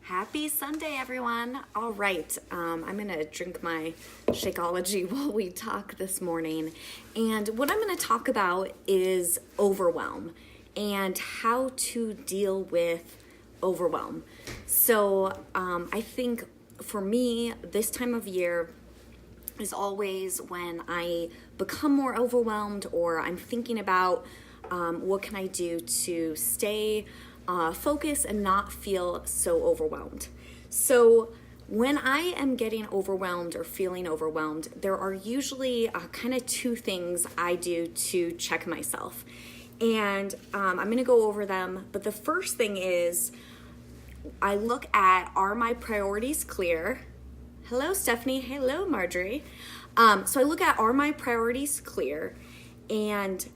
Happy Sunday, everyone. All right, I'm going to drink my Shakeology while we talk this morning. And what I'm going to talk about is overwhelm and how to deal with overwhelm. So I think for me, this time of year is always when I become more overwhelmed or I'm thinking about what can I do to stay focus and not feel so overwhelmed. So when I am getting overwhelmed or feeling overwhelmed, there are usually kind of two things I do to check myself. And I'm going to go over them. But the first thing is I look at, are my priorities clear? Hello, Stephanie. Hello, Marjorie. So I look at, are my priorities clear? And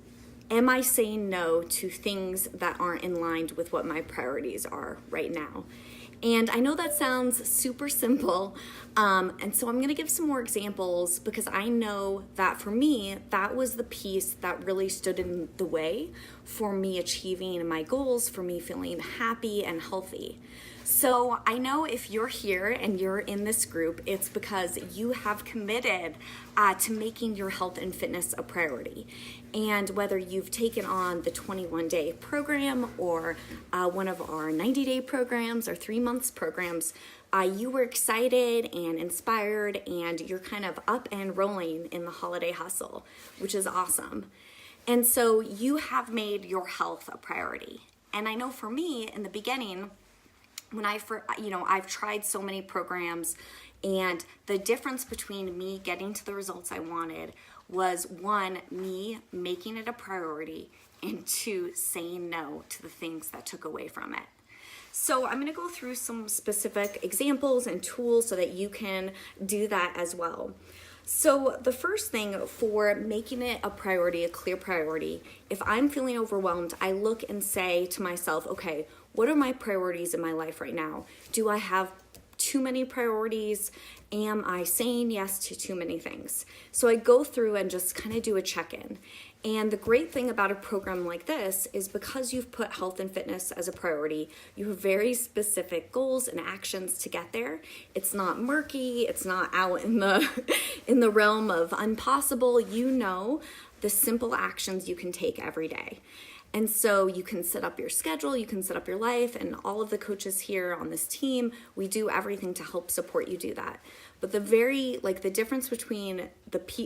am I saying no to things that aren't in line with what my priorities are right now? And I know that sounds super simple. And so I'm going to give some more examples because I know that for me, that was the piece that really stood in the way for me achieving my goals, for me feeling happy and healthy. So I know if you're here and you're in this group, it's because you have committed to making your health and fitness a priority. And whether you've taken on the 21-day program or one of our 90-day programs or 3 months programs, you were excited and inspired and you're kind of up and rolling in the holiday hustle, which is awesome. And so you have made your health a priority. And I know for me in the beginning, when I've tried so many programs, and the difference between me getting to the results I wanted was one, me making it a priority, and two, saying no to the things that took away from it. So I'm going to go through some specific examples and tools so that you can do that as well. So the first thing for making it a priority, a clear priority, if I'm feeling overwhelmed, I look and say to myself, okay, what are my priorities in my life right now? Do I have too many priorities? Am I saying yes to too many things? So I go through and just kind of do a check-in. And the great thing about a program like this is because you've put health and fitness as a priority, you have very specific goals and actions to get there. It's not murky, it's not out in the realm of impossible. You know the simple actions you can take every day. And so you can set up your schedule, you can set up your life, and all of the coaches here on this team, we do everything to help support you do that. But the difference between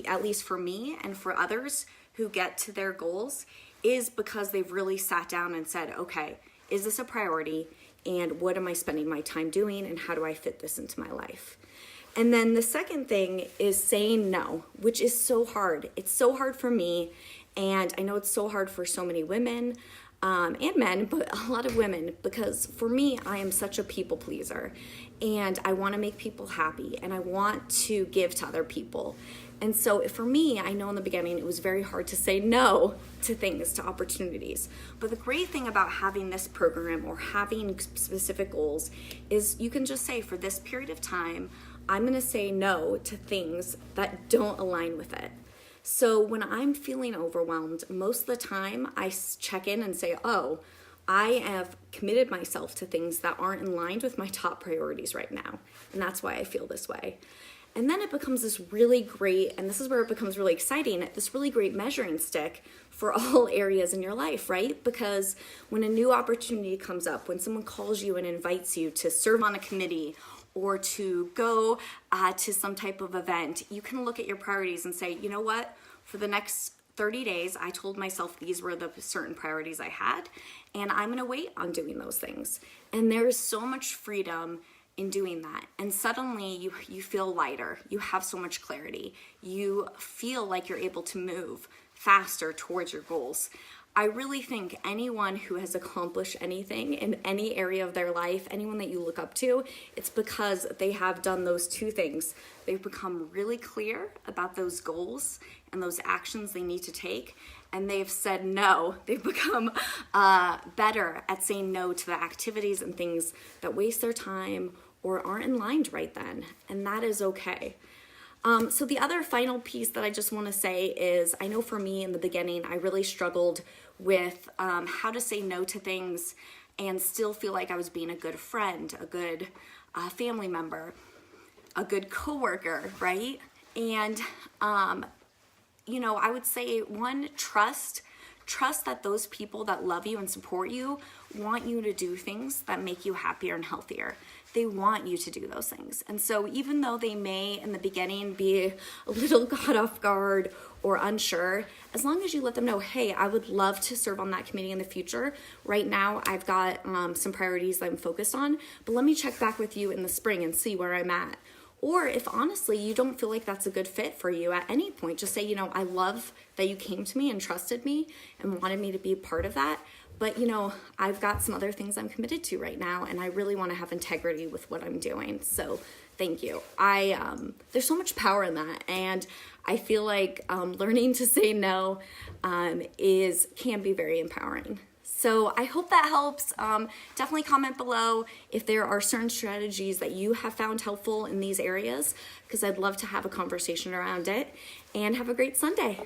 at least for me and for others who get to their goals is because they've really sat down and said, okay, is this a priority? And what am I spending my time doing? And how do I fit this into my life? And then the second thing is saying no, which is so hard. It's so hard for me. And I know it's so hard for so many women and men, but a lot of women, because for me, I am such a people pleaser and I want to make people happy and I want to give to other people. And so for me, I know in the beginning, it was very hard to say no to things, to opportunities. But the great thing about having this program or having specific goals is you can just say for this period of time, I'm going to say no to things that don't align with it. So when I'm feeling overwhelmed, most of the time I check in and say, oh, I have committed myself to things that aren't in line with my top priorities right now. And that's why I feel this way. And then it becomes this really great, and this is where it becomes really exciting, this really great measuring stick for all areas in your life, right? Because when a new opportunity comes up, when someone calls you and invites you to serve on a committee or to go to some type of event, you can look at your priorities and say, you know what, for the next 30 days, I told myself these were the certain priorities I had, and I'm gonna wait on doing those things. And there's so much freedom in doing that. And suddenly you feel lighter, you have so much clarity, you feel like you're able to move faster towards your goals. I really think anyone who has accomplished anything in any area of their life, anyone that you look up to, it's because they have done those two things. They've become really clear about those goals and those actions they need to take, and they've said no. They've become better at saying no to the activities and things that waste their time or aren't in line right then, and that is okay. So the other final piece that I just want to say is, I know for me in the beginning, I really struggled with how to say no to things and still feel like I was being a good friend, a good family member, a good coworker, right? And, I would say one, trust that those people that love you and support you want you to do things that make you happier and healthier. They want you to do those things. And so even though they may in the beginning be a little caught off guard or unsure, as long as you let them know, hey, I would love to serve on that committee in the future. Right now, I've got some priorities that I'm focused on, but let me check back with you in the spring and see where I'm at. Or if honestly you don't feel like that's a good fit for you at any point, just say, I love that you came to me and trusted me and wanted me to be a part of that. But, I've got some other things I'm committed to right now, and I really want to have integrity with what I'm doing. So thank you. There's so much power in that. And I feel like learning to say no can be very empowering. So I hope that helps. Definitely comment below if there are certain strategies that you have found helpful in these areas, because I'd love to have a conversation around it. And have a great Sunday.